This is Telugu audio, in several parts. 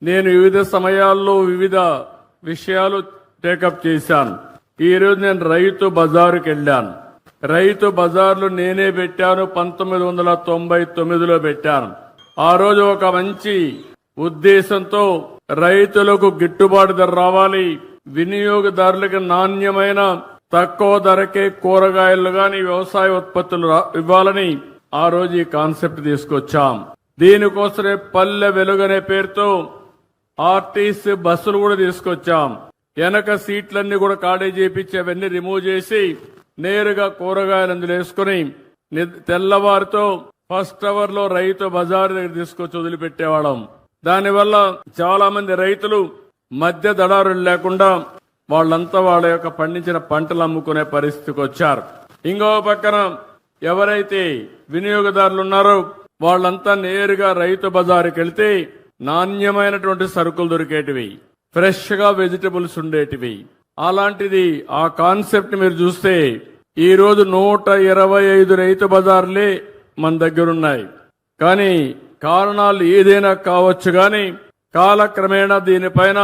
నేను వివిధ సమయాల్లో వివిధ విషయాలు టేకప్ చేశాను. ఈ రోజు నేను రైతు బజారుకి వెళ్ళాను. రైతు బజార్లు నేనే పెట్టాను, 1999లో పెట్టాను. ఆ రోజు ఒక మంచి ఉద్దేశంతో రైతులకు గిట్టుబాటు ధర రావాలి, వినియోగదారులకు నాణ్యమైన తక్కువ ధరకే కూరగాయలు గాని వ్యవసాయ ఉత్పత్తులు ఇవ్వాలని ఆ రోజు ఈ కాన్సెప్ట్ తీసుకొచ్చాం. దీనికోసమే పల్లె వెలుగనే పేరుతో ఆర్టీసీ బస్సులు కూడా తీసుకొచ్చాం. వెనక సీట్లన్నీ కూడా ఖాళీ చేపించి అవన్నీ రిమూవ్ చేసి నేరుగా కూరగాయలు అందులో వేసుకుని తెల్లవారితో ఫస్ట్ అవర్ లో రైతు బజార్ దగ్గర తీసుకొచ్చి వదిలిపెట్టేవాళ్ళం. దానివల్ల చాలా మంది రైతులు మధ్య దళారులు లేకుండా వాళ్ళంతా వాళ్ళ యొక్క పండించిన పంటలు అమ్ముకునే పరిస్థితికి వచ్చారు. ఇంకో పక్కన ఎవరైతే వినియోగదారులు ఉన్నారో వాళ్ళంతా నేరుగా రైతు బజారుకి వెళ్తే నాణ్యమైనటువంటి సరుకులు దొరికేటివి, ఫ్రెష్ గా వెజిటబుల్స్ ఉండేటివి. అలాంటిది ఆ కాన్సెప్ట్ మీరు చూస్తే ఈ రోజు 125 రైతు బజార్లే మన దగ్గరున్నాయి. కానీ కారణాలు ఏదైనా కావచ్చు గాని కాలక్రమేణా దీనిపైన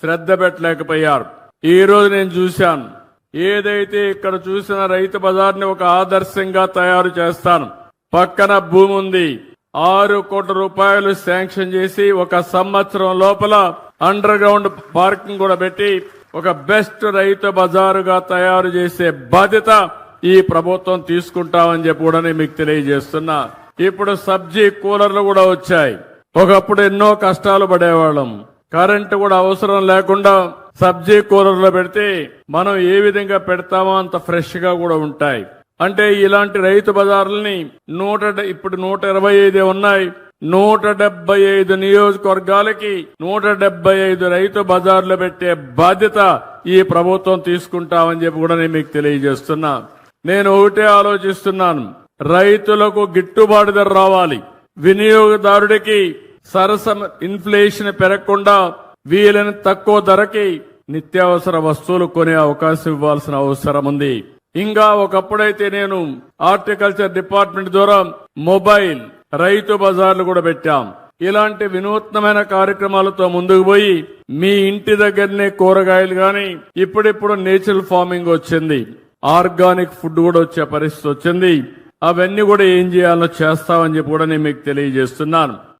శ్రద్ధ పెట్టలేకపోయారు. ఈ రోజు నేను చూశాను, ఏదైతే ఇక్కడ చూసిన రైతు బజార్ని ఒక ఆదర్శంగా తయారు చేస్తాను. పక్కన భూమి ఉంది, 6 కోట్ల రూపాయలు శాంక్షన్ చేసి 1 సంవత్సరం లోపల అండర్ గ్రౌండ్ పార్కింగ్ కూడా పెట్టి ఒక బెస్ట్ రైతు బజారుగా తయారు చేసే బాధ్యత ఈ ప్రభుత్వం తీసుకుంటామని చెప్పి కూడా నేను మీకు తెలియజేస్తున్నా. ఇప్పుడు సబ్జీ కూలర్లు కూడా వచ్చాయి. ఒకప్పుడు ఎన్నో కష్టాలు పడేవాళ్ళం, కరెంటు కూడా అవసరం లేకుండా సబ్జీ కూలర్లు పెడితే మనం ఏ విధంగా పెడతామో అంత ఫ్రెష్ గా కూడా ఉంటాయి. అంటే ఇలాంటి రైతు బజార్లని ఇప్పుడు 125 ఉన్నాయి. 175 నియోజకవర్గాలకి 175 రైతు బజార్లు పెట్టే బాధ్యత ఈ ప్రభుత్వం తీసుకుంటామని చెప్పి కూడా నేను మీకు తెలియజేస్తున్నా. నేను ఒకటే ఆలోచిస్తున్నాను, రైతులకు గిట్టుబాటు ధర రావాలి, వినియోగదారుడికి ఇన్ఫ్లేషన్ పెరగకుండా వీలైన తక్కువ ధరకి నిత్యావసర వస్తువులు కొనే అవకాశం ఇవ్వాల్సిన అవసరం ఉంది. ఇంకా ఒకప్పుడైతే నేను హార్టికల్చర్ డిపార్ట్మెంట్ ద్వారా మొబైల్ రైతు బజార్లు కూడా పెట్టాం. ఇలాంటి వినూత్నమైన కార్యక్రమాలతో ముందుకు పోయి మీ ఇంటి దగ్గరనే కూరగాయలు గాని, ఇప్పుడిప్పుడు నేచురల్ ఫార్మింగ్ వచ్చింది, ఆర్గానిక్ ఫుడ్ కూడా వచ్చే పరిస్థితి వచ్చింది. అవన్నీ కూడా ఏం చేయాలో చేస్తామని చెప్పి కూడా నేను మీకు తెలియజేస్తున్నాను.